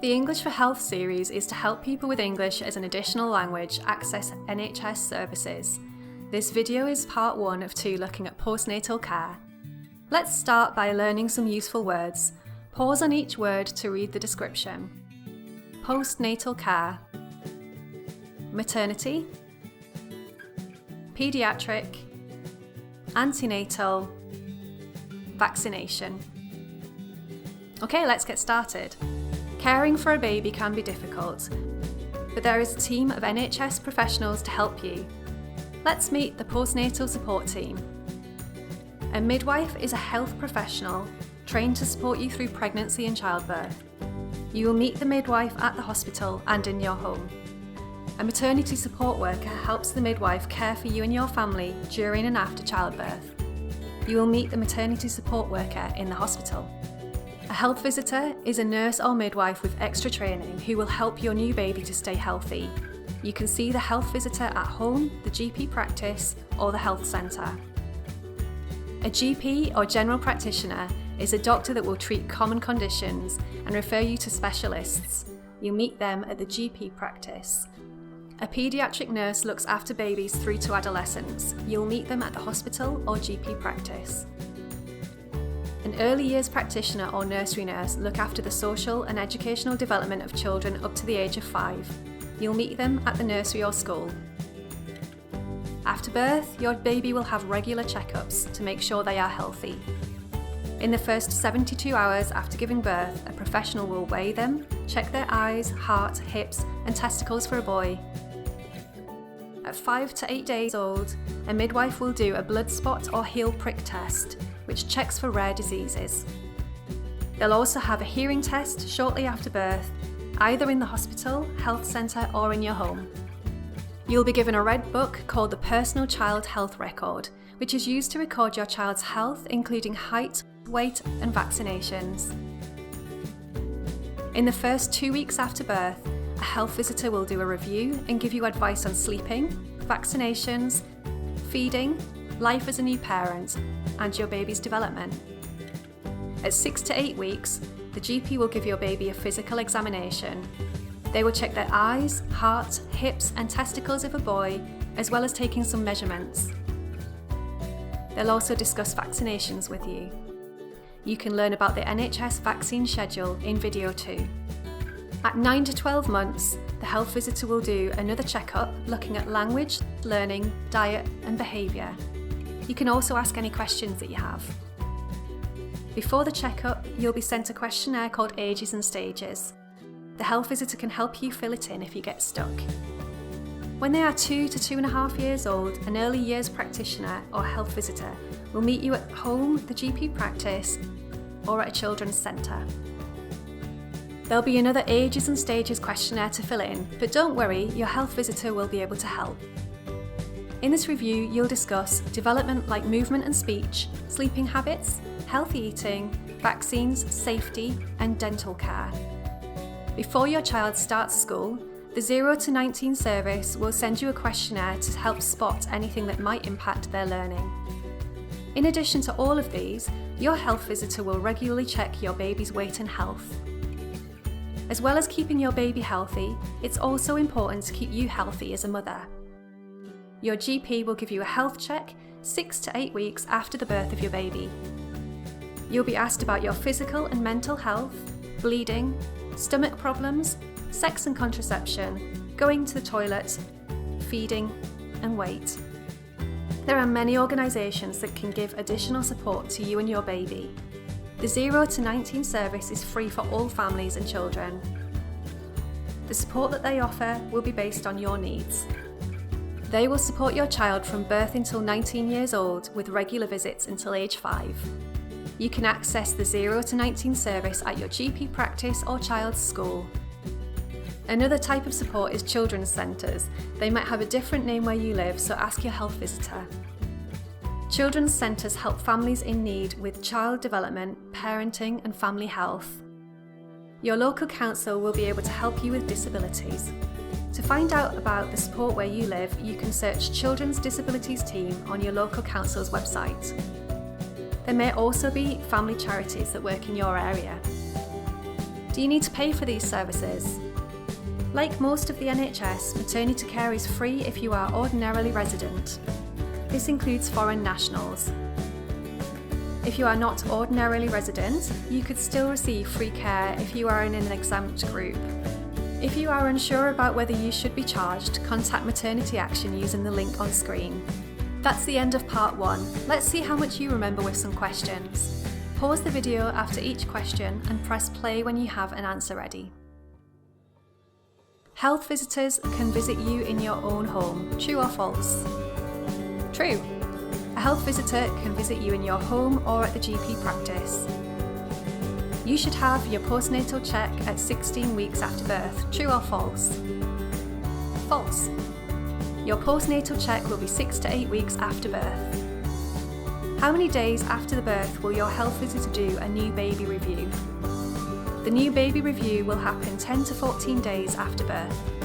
The English for Health series is to help people with English as an additional language access NHS services. This video is part 1 of 2 looking at postnatal care. Let's start by learning some useful words. Pause on each word to read the description. Postnatal care. Maternity. Pediatric. Antenatal. Vaccination. Okay, let's get started. Caring for a baby can be difficult, but there is a team of NHS professionals to help you. Let's meet the postnatal support team. A midwife is a health professional trained to support you through pregnancy and childbirth. You will meet the midwife at the hospital and in your home. A maternity support worker helps the midwife care for you and your family during and after childbirth. You will meet the maternity support worker in the hospital. A health visitor is a nurse or midwife with extra training who will help your new baby to stay healthy. You can see the health visitor at home, the GP practice, or the health centre. A GP or general practitioner is a doctor that will treat common conditions and refer you to specialists. You'll meet them at the GP practice. A paediatric nurse looks after babies through to adolescence. You'll meet them at the hospital or GP practice. An early years practitioner or nursery nurse look after the social and educational development of children up to the age of 5. You'll meet them at the nursery or school. After birth, your baby will have regular checkups to make sure they are healthy. In the first 72 hours after giving birth, a professional will weigh them, check their eyes, heart, hips, and testicles for a boy. At 5 to 8 days old, a midwife will do a blood spot or heel prick test, which checks for rare diseases. They'll also have a hearing test shortly after birth, either in the hospital, health centre, or in your home. You'll be given a red book called the Personal Child Health Record, which is used to record your child's health, including height, weight, and vaccinations. In the first 2 weeks after birth, a health visitor will do a review and give you advice on sleeping, vaccinations, feeding, life as a new parent, and your baby's development. At 6 to 8 weeks, the GP will give your baby a physical examination. They will check their eyes, heart, hips, and testicles if a boy, as well as taking some measurements. They'll also discuss vaccinations with you. You can learn about the NHS vaccine schedule in video 2. At 9 to 12 months, the health visitor will do another checkup looking at language, learning, diet, and behaviour. You can also ask any questions that you have. Before the checkup, you'll be sent a questionnaire called Ages and Stages. The health visitor can help you fill it in if you get stuck. When they are 2 to 2.5 years old, an early years practitioner or health visitor will meet you at home, the GP practice, or at a children's centre. There'll be another Ages and Stages questionnaire to fill in, but don't worry, your health visitor will be able to help. In this review, you'll discuss development like movement and speech, sleeping habits, healthy eating, vaccines, safety, and dental care. Before your child starts school, the 0 to 19 service will send you a questionnaire to help spot anything that might impact their learning. In addition to all of these, your health visitor will regularly check your baby's weight and health. As well as keeping your baby healthy, it's also important to keep you healthy as a mother. Your GP will give you a health check 6 to 8 weeks after the birth of your baby. You'll be asked about your physical and mental health, bleeding, stomach problems, sex and contraception, going to the toilet, feeding, and weight. There are many organisations that can give additional support to you and your baby. The 0 to 19 service is free for all families and children. The support that they offer will be based on your needs. They will support your child from birth until 19 years old with regular visits until age 5. You can access the 0 to 19 service at your GP practice or child's school. Another type of support is children's centres. They might have a different name where you live, so ask your health visitor. Children's centres help families in need with child development, parenting, and family health. Your local council will be able to help you with disabilities. To find out about the support where you live, you can search Children's Disabilities Team on your local council's website. There may also be family charities that work in your area. Do you need to pay for these services? Like most of the NHS, maternity care is free if you are ordinarily resident. This includes foreign nationals. If you are not ordinarily resident, you could still receive free care if you are in an exempt group. If you are unsure about whether you should be charged, contact Maternity Action using the link on screen. That's the end of part 1. Let's see how much you remember with some questions. Pause the video after each question and press play when you have an answer ready. Health visitors can visit you in your own home. True or false? True. A health visitor can visit you in your home or at the GP practice. You should have your postnatal check at 16 weeks after birth. True or false? False. Your postnatal check will be 6 to 8 weeks after birth. How many days after the birth will your health visitor do a new baby review? The new baby review will happen 10 to 14 days after birth.